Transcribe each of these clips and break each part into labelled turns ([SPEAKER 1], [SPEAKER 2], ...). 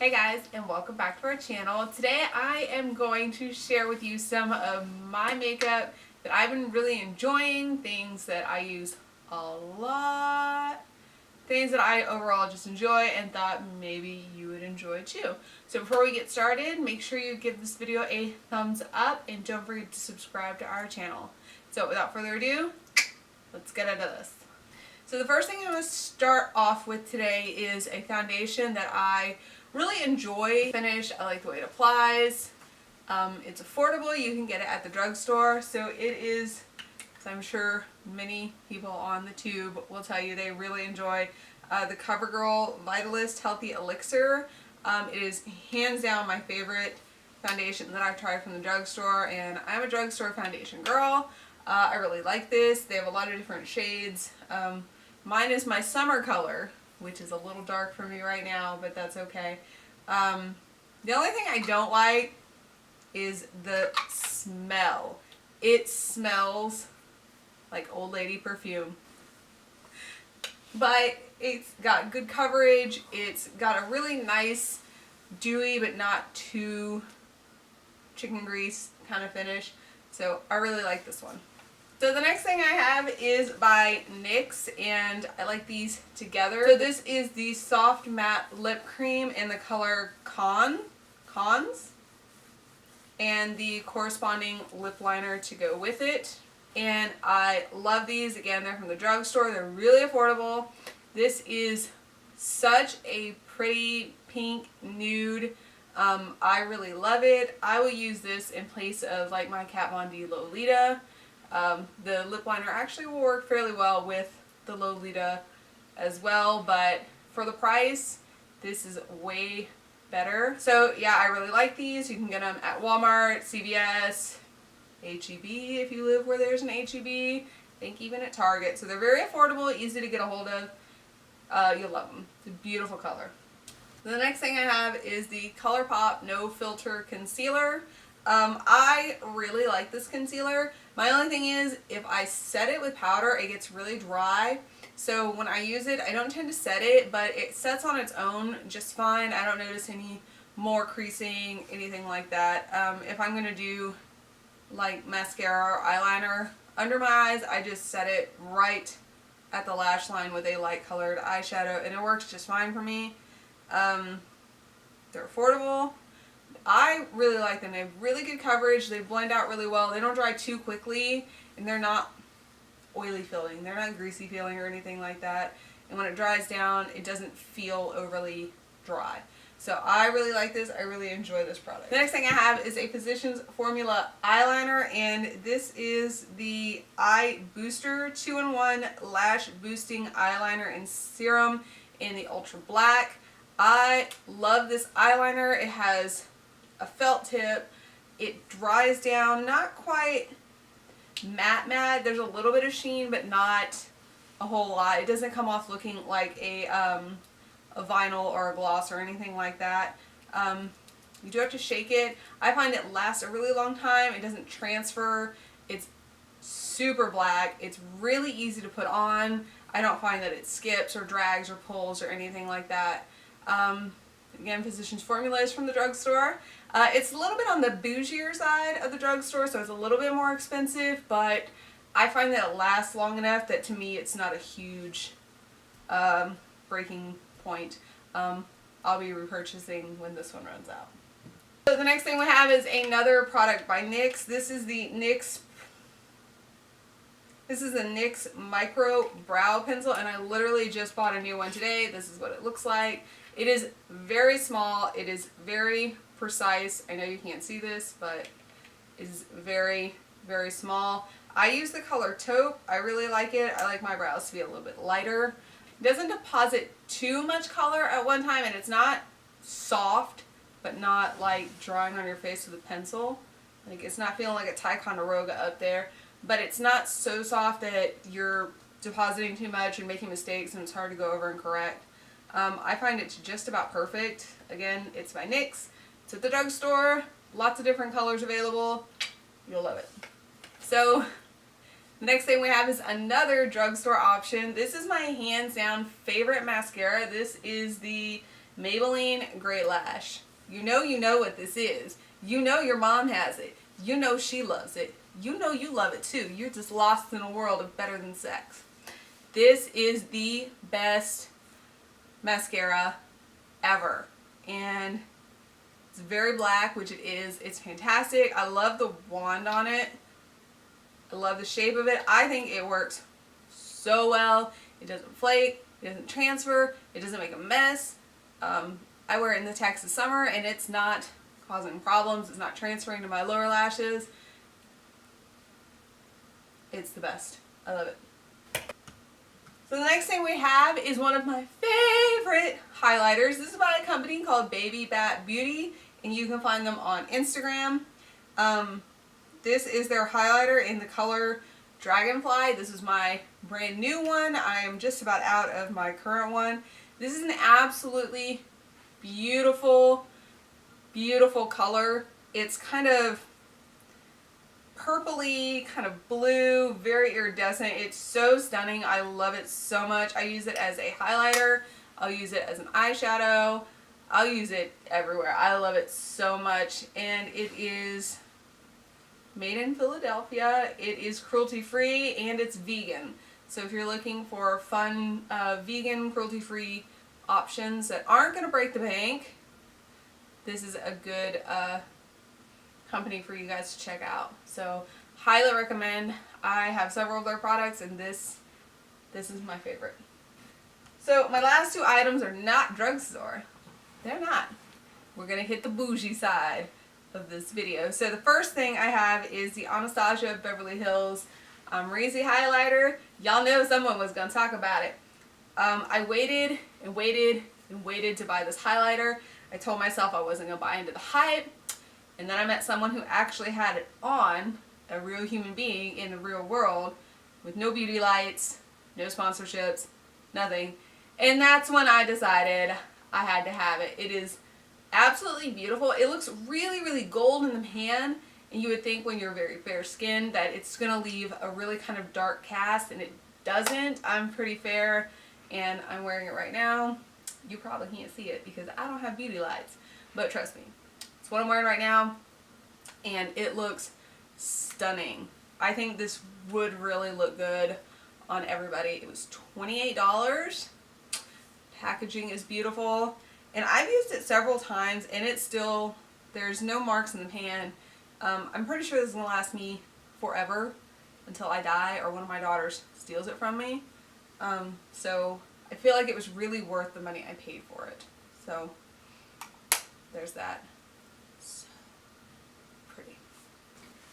[SPEAKER 1] Hey guys, and welcome back to our channel. Today I am going to share with you some of my makeup that I've been really enjoying, things that I use a lot, things that I overall just enjoy and thought maybe you would enjoy too. So before we get started, make sure you give this video a thumbs up and don't forget to subscribe to our channel. So without further ado, let's get into this. So the first thing I'm going to start off with today is a foundation that I really enjoy finish. I like the way it applies. It's affordable. You can get it at the drugstore. So it is, as I'm sure many people on the tube will tell you they really enjoy, the CoverGirl Vitalist Healthy Elixir. It is hands down my favorite foundation that I've tried from the drugstore, and I'm a drugstore foundation girl. I really like this. They have a lot of different shades. Mine is my summer color, which is a little dark for me right now, but that's okay. The only thing I don't like is the smell. It smells like old lady perfume. But it's got good coverage. It's got a really nice, dewy, but not too chicken grease kind of finish. So I really like this one. So the next thing I have is by NYX, and I like these together. So this is the Soft Matte Lip Cream in the color Cons, and the corresponding lip liner to go with it. And I love these. Again, they're from the drugstore. They're really affordable. This is such a pretty pink nude. I really love it. I will use this in place of like my Kat Von D Lolita. The lip liner actually will work fairly well with the Lolita as well, but for the price, this is way better. So yeah, I really like these. You can get them at Walmart, CVS, H-E-B if you live where there's an H-E-B. I think even at Target. So they're very affordable, easy to get a hold of. You'll love them. It's a beautiful color. The next thing I have is the ColourPop No Filter Concealer. I really like this concealer. My only thing is, if I set it with powder, it gets really dry. So when I use it, I don't tend to set it, but it sets on its own just fine. I don't notice any more creasing, anything like that. If I'm going to do like mascara or eyeliner under my eyes, I just set it right at the lash line with a light colored eyeshadow, and it works just fine for me. They're affordable. I really like them. They have really good coverage. They blend out really well. They don't dry too quickly, and they're not oily feeling. They're not greasy feeling or anything like that. And when it dries down, it doesn't feel overly dry. So I really like this. I really enjoy this product. The next thing I have is a Physicians Formula eyeliner, and this is the Eye Booster 2-in-1 Lash Boosting Eyeliner and Serum in the Ultra Black. I love this eyeliner. It has a felt tip. It dries down, not quite matte. There's a little bit of sheen, but not a whole lot. It doesn't come off looking like a vinyl or a gloss or anything like that. You do have to shake it. I find it lasts a really long time. It doesn't transfer. It's super black. It's really easy to put on. I don't find that it skips or drags or pulls or anything like that. Again, Physicians Formula is from the drugstore. It's a little bit on the bougier side of the drugstore, so it's a little bit more expensive, but I find that it lasts long enough that to me it's not a huge breaking point. I'll be repurchasing when this one runs out. So the next thing we have is another product by NYX. This is the NYX Micro Brow Pencil, and I literally just bought a new one today. This is what it looks like. It is very small. It is very precise. I know you can't see this, but it is very, very small. I use the color Taupe. I really like it. I like my brows to be a little bit lighter. It doesn't deposit too much color at one time, and it's not soft, but not like drawing on your face with a pencil. Like, it's not feeling like a Ticonderoga up there, but it's not so soft that you're depositing too much and making mistakes and it's hard to go over and correct. I find it just about perfect. Again, it's by NYX. It's at the drugstore. Lots of different colors available. You'll love it. So the next thing we have is another drugstore option. This is my hands down favorite mascara. This is the Maybelline Great Lash. You know what this is. You know your mom has it. You know she loves it. You know you love it too. You're just lost in a world of better than sex. This is the best mascara ever. And it's very black, which it is. It's fantastic. I love the wand on it. I love the shape of it. I think it works so well. It doesn't flake. It doesn't transfer. It doesn't make a mess. I wear it in the Texas summer and it's not causing problems. It's not transferring to my lower lashes. It's the best. I love it. So the next thing we have is one of my favorite highlighters. This is by a company called Baby Bat Beauty, and you can find them on Instagram. This is their highlighter in the color Dragonfly. This is my brand new one. I am just about out of my current one. This is an absolutely beautiful, beautiful color. It's kind of purpley, kind of blue, very iridescent. It's so stunning. I love it so much. I use it as a highlighter. I'll use it as an eyeshadow. I'll use it everywhere. I love it so much. And it is made in Philadelphia. It is cruelty-free and it's vegan. So if you're looking for fun, vegan, cruelty-free options that aren't going to break the bank, this is a good company for you guys to check out. So highly recommend. I have several of their products and this is my favorite. So my last two items are not drugstore. They're not. We're going to hit the bougie side of this video. So the first thing I have is the Anastasia Beverly Hills Razy highlighter. Y'all know someone was going to talk about it. I waited and waited and waited to buy this highlighter. I told myself I wasn't going to buy into the hype. And then I met someone who actually had it on, a real human being in the real world, with no beauty lights, no sponsorships, nothing. And that's when I decided I had to have it. It is absolutely beautiful. It looks really, really gold in the hand. And you would think when you're very fair skinned that it's going to leave a really kind of dark cast, and it doesn't. I'm pretty fair and I'm wearing it right now. You probably can't see it because I don't have beauty lights, but trust me. It's what I'm wearing right now and it looks stunning. I think this would really look good on everybody. It was $28. Packaging is beautiful and I've used it several times and it's still, there's no marks in the pan. I'm pretty sure this is going to last me forever until I die or one of my daughters steals it from me. So I feel like it was really worth the money I paid for it. So there's that. So pretty.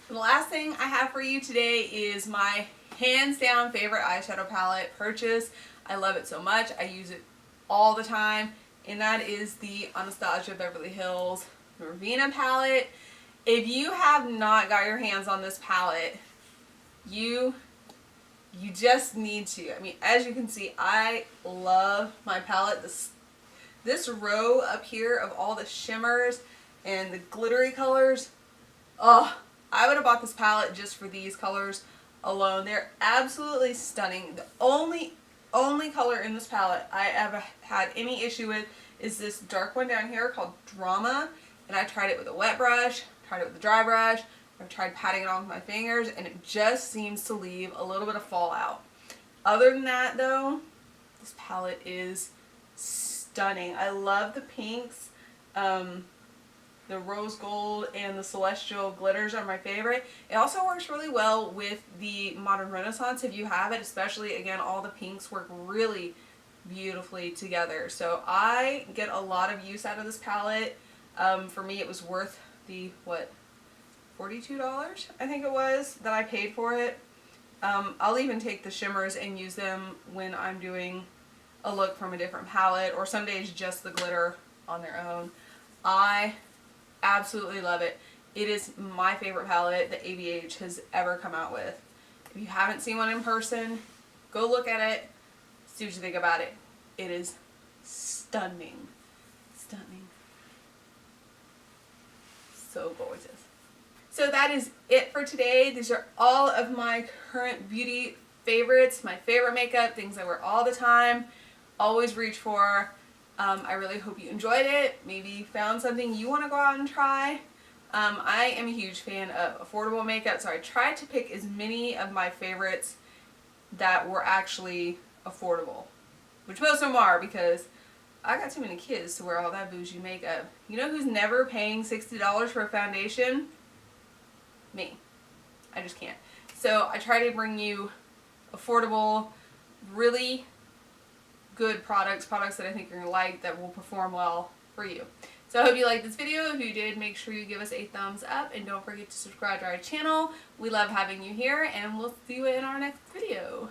[SPEAKER 1] And the last thing I have for you today is my hands down favorite eyeshadow palette purchase. I love it so much. I use it all the time. And that is the Anastasia Beverly Hills Ravina palette. If you have not got your hands on this palette, you just need to. I mean, as you can see, I love my palette. This row up here of all the shimmers and the glittery colors. Oh, I would have bought this palette just for these colors alone. They're absolutely stunning. The only color in this palette I ever had any issue with is this dark one down here called Drama. And I tried it with a wet brush, tried it with a dry brush. I've tried patting it on with my fingers and it just seems to leave a little bit of fallout. Other than that though, this palette is stunning. I love the pinks. The rose gold and the celestial glitters are my favorite. It also works really well with the Modern Renaissance if you have it, especially again all the pinks work really beautifully together. So I get a lot of use out of this palette. For me it was worth the $42 I think it was that I paid for it. I'll even take the shimmers and use them when I'm doing a look from a different palette, or some days just the glitter on their own. I absolutely love it. It is my favorite palette that ABH has ever come out with. If you haven't seen one in person, go look at it, see what you think about it. It is stunning. Stunning. So gorgeous. So that is it for today. These are all of my current beauty favorites, my favorite makeup, things I wear all the time, always reach for. I really hope you enjoyed it. Maybe found something you want to go out and try. I am a huge fan of affordable makeup, so I tried to pick as many of my favorites that were actually affordable. Which most of them are, because I got too many kids to wear all that bougie makeup. You know who's never paying $60 for a foundation? Me. I just can't. So I try to bring you affordable, really good products that I think you're going to like, that will perform well for you. So I hope you liked this video. If you did, make sure you give us a thumbs up and don't forget to subscribe to our channel. We love having you here, and we'll see you in our next video.